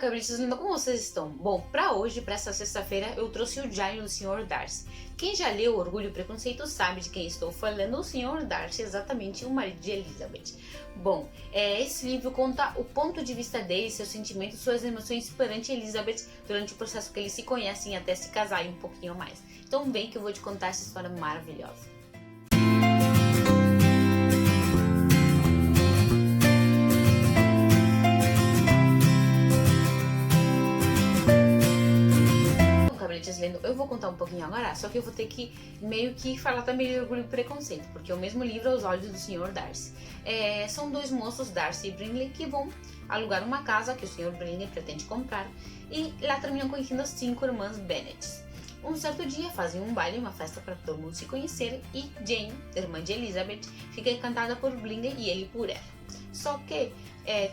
cabritos, como vocês estão? Bom, pra hoje, pra essa sexta-feira, eu trouxe o Diário do Sr. Darcy. Quem já leu Orgulho e Preconceito sabe de quem estou falando, o Sr. Darcy, exatamente o marido de Elizabeth. Bom, esse livro conta o ponto de vista dele, seus sentimentos, suas emoções perante Elizabeth durante o processo que eles se conhecem até se casarem um pouquinho mais. Então vem que eu vou te contar essa história maravilhosa. Eu vou contar um pouquinho agora, só que eu vou ter que meio que falar também de Orgulho e Preconceito, porque é o mesmo livro aos olhos do Sr. Darcy. São dois moços, Darcy e Brinley, que vão alugar uma casa que o Sr. Brinley pretende comprar, e lá terminam conhecendo as 5 irmãs Bennet. Um certo dia fazem um baile, uma festa para todo mundo se conhecer, e Jane, irmã de Elizabeth, fica encantada por Brinley e ele por ela. Só que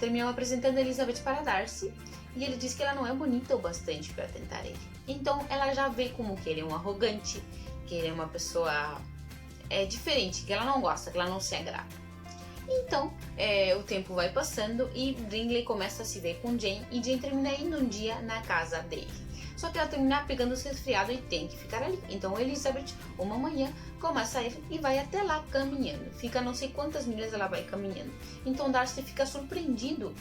terminam apresentando Elizabeth para Darcy, e ele diz que ela não é bonita o bastante para tentar ele. Então ela já vê como que ele é um arrogante, que ele é uma pessoa diferente, que ela não gosta, que ela não se agrada. Então o tempo vai passando e Brinley começa a se ver com Jane, e Jane termina indo um dia na casa dele. Só que ela termina pegando o resfriado e tem que ficar ali. Então Elizabeth, uma manhã, começa a ir e vai até lá caminhando. Fica não sei quantas milhas ela vai caminhando. Então Darcy fica surpreendido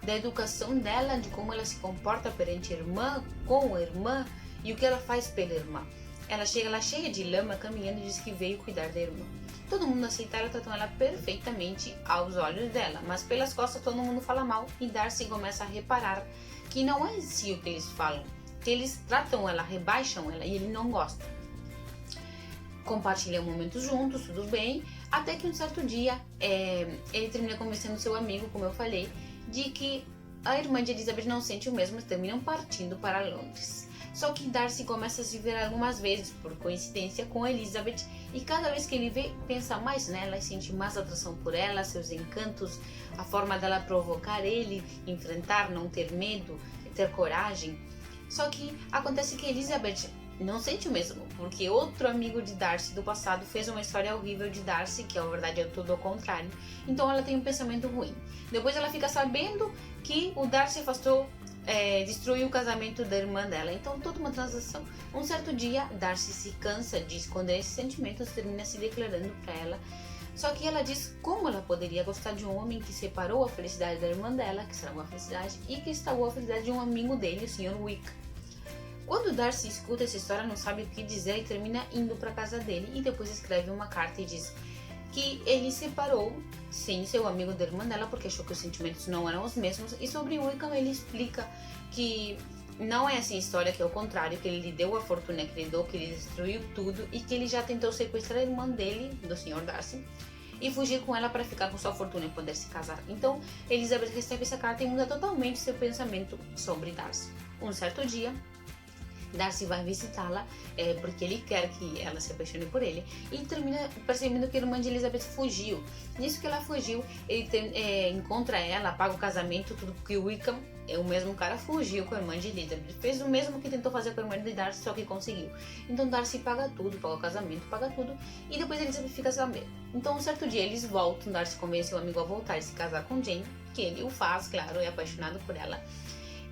da educação dela, de como ela se comporta perante a irmã, com a irmã e o que ela faz pela irmã. Ela chega lá cheia de lama, caminhando, e diz que veio cuidar da irmã. Todo mundo aceita ela, tratam ela perfeitamente aos olhos dela, mas pelas costas todo mundo fala mal, e Darcy começa a reparar que não é em si o que eles falam, que eles tratam ela, rebaixam ela, e ele não gosta. Compartilham momentos juntos, tudo bem, até que um certo dia ele termina convencendo seu amigo, como eu falei, de que a irmã de Elizabeth não sente o mesmo, e terminam partindo para Londres. Só que Darcy começa a se ver algumas vezes, por coincidência, com Elizabeth, e cada vez que ele vê, pensa mais nela e sente mais atração por ela, seus encantos, a forma dela provocar ele, enfrentar, não ter medo, ter coragem. Só que acontece que Elizabeth não sente o mesmo, porque outro amigo de Darcy do passado fez uma história horrível de Darcy, que na verdade é tudo ao contrário, então ela tem um pensamento ruim. Depois ela fica sabendo que o Darcy destruiu o casamento da irmã dela, então toda uma transação. Um certo dia, Darcy se cansa de esconder esses sentimentos, termina se declarando para ela. Só que ela diz como ela poderia gostar de um homem que separou a felicidade da irmã dela, que estragou a felicidade, e que estragou a felicidade de um amigo dele, o Sr. Wick. Quando Darcy escuta essa história, não sabe o que dizer e termina indo para casa dele, e depois escreve uma carta e diz que ele separou, sim, seu amigo da irmã dela, porque achou que os sentimentos não eram os mesmos, e sobre Wickham ele explica que não é assim a história, que é o contrário, que ele lhe deu a fortuna que ele deu, que ele destruiu tudo, e que ele já tentou sequestrar a irmã dele, do Sr. Darcy, e fugir com ela para ficar com sua fortuna e poder se casar. Então Elizabeth recebe essa carta e muda totalmente seu pensamento sobre Darcy. Um certo dia, Darcy vai visitá-la porque ele quer que ela se apaixone por ele, e termina percebendo que a irmã de Elizabeth fugiu. Nisso que ela fugiu, ele encontra ela, paga o casamento, tudo que o Wickham, o mesmo cara, fugiu com a irmã de Elizabeth. Fez o mesmo que tentou fazer com a irmã de Darcy, só que conseguiu. Então Darcy paga tudo, paga o casamento, paga tudo, e depois Elizabeth fica sabendo. Então um certo dia eles voltam, Darcy convence o amigo a voltar e se casar com Jane, que ele o faz, claro, é apaixonado por ela.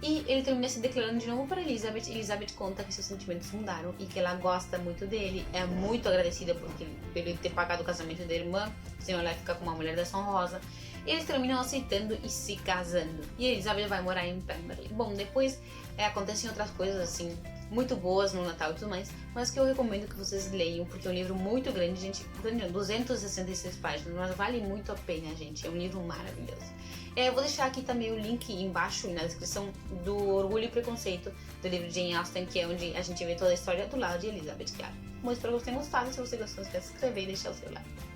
E ele termina se declarando de novo para Elizabeth. Elizabeth conta que seus sentimentos mudaram e que ela gosta muito dele, é muito agradecida por ele ter pagado o casamento da irmã, senão ela vai ficar com uma mulher da Rosa. Eles terminam aceitando e se casando, e Elizabeth vai morar em Pemberley. Bom, depois acontecem outras coisas assim muito boas no Natal e tudo mais, mas que eu recomendo que vocês leiam, porque é um livro muito grande, gente, 266 páginas, mas vale muito a pena, gente, é um livro maravilhoso. Eu vou deixar aqui também o link embaixo na descrição do Orgulho e Preconceito, do livro de Jane Austen, que é onde a gente vê toda a história do lado de Elizabeth, claro. Muito espero que vocês tenham gostado. Se você gostou, não esqueça de se inscrever e deixar o seu like.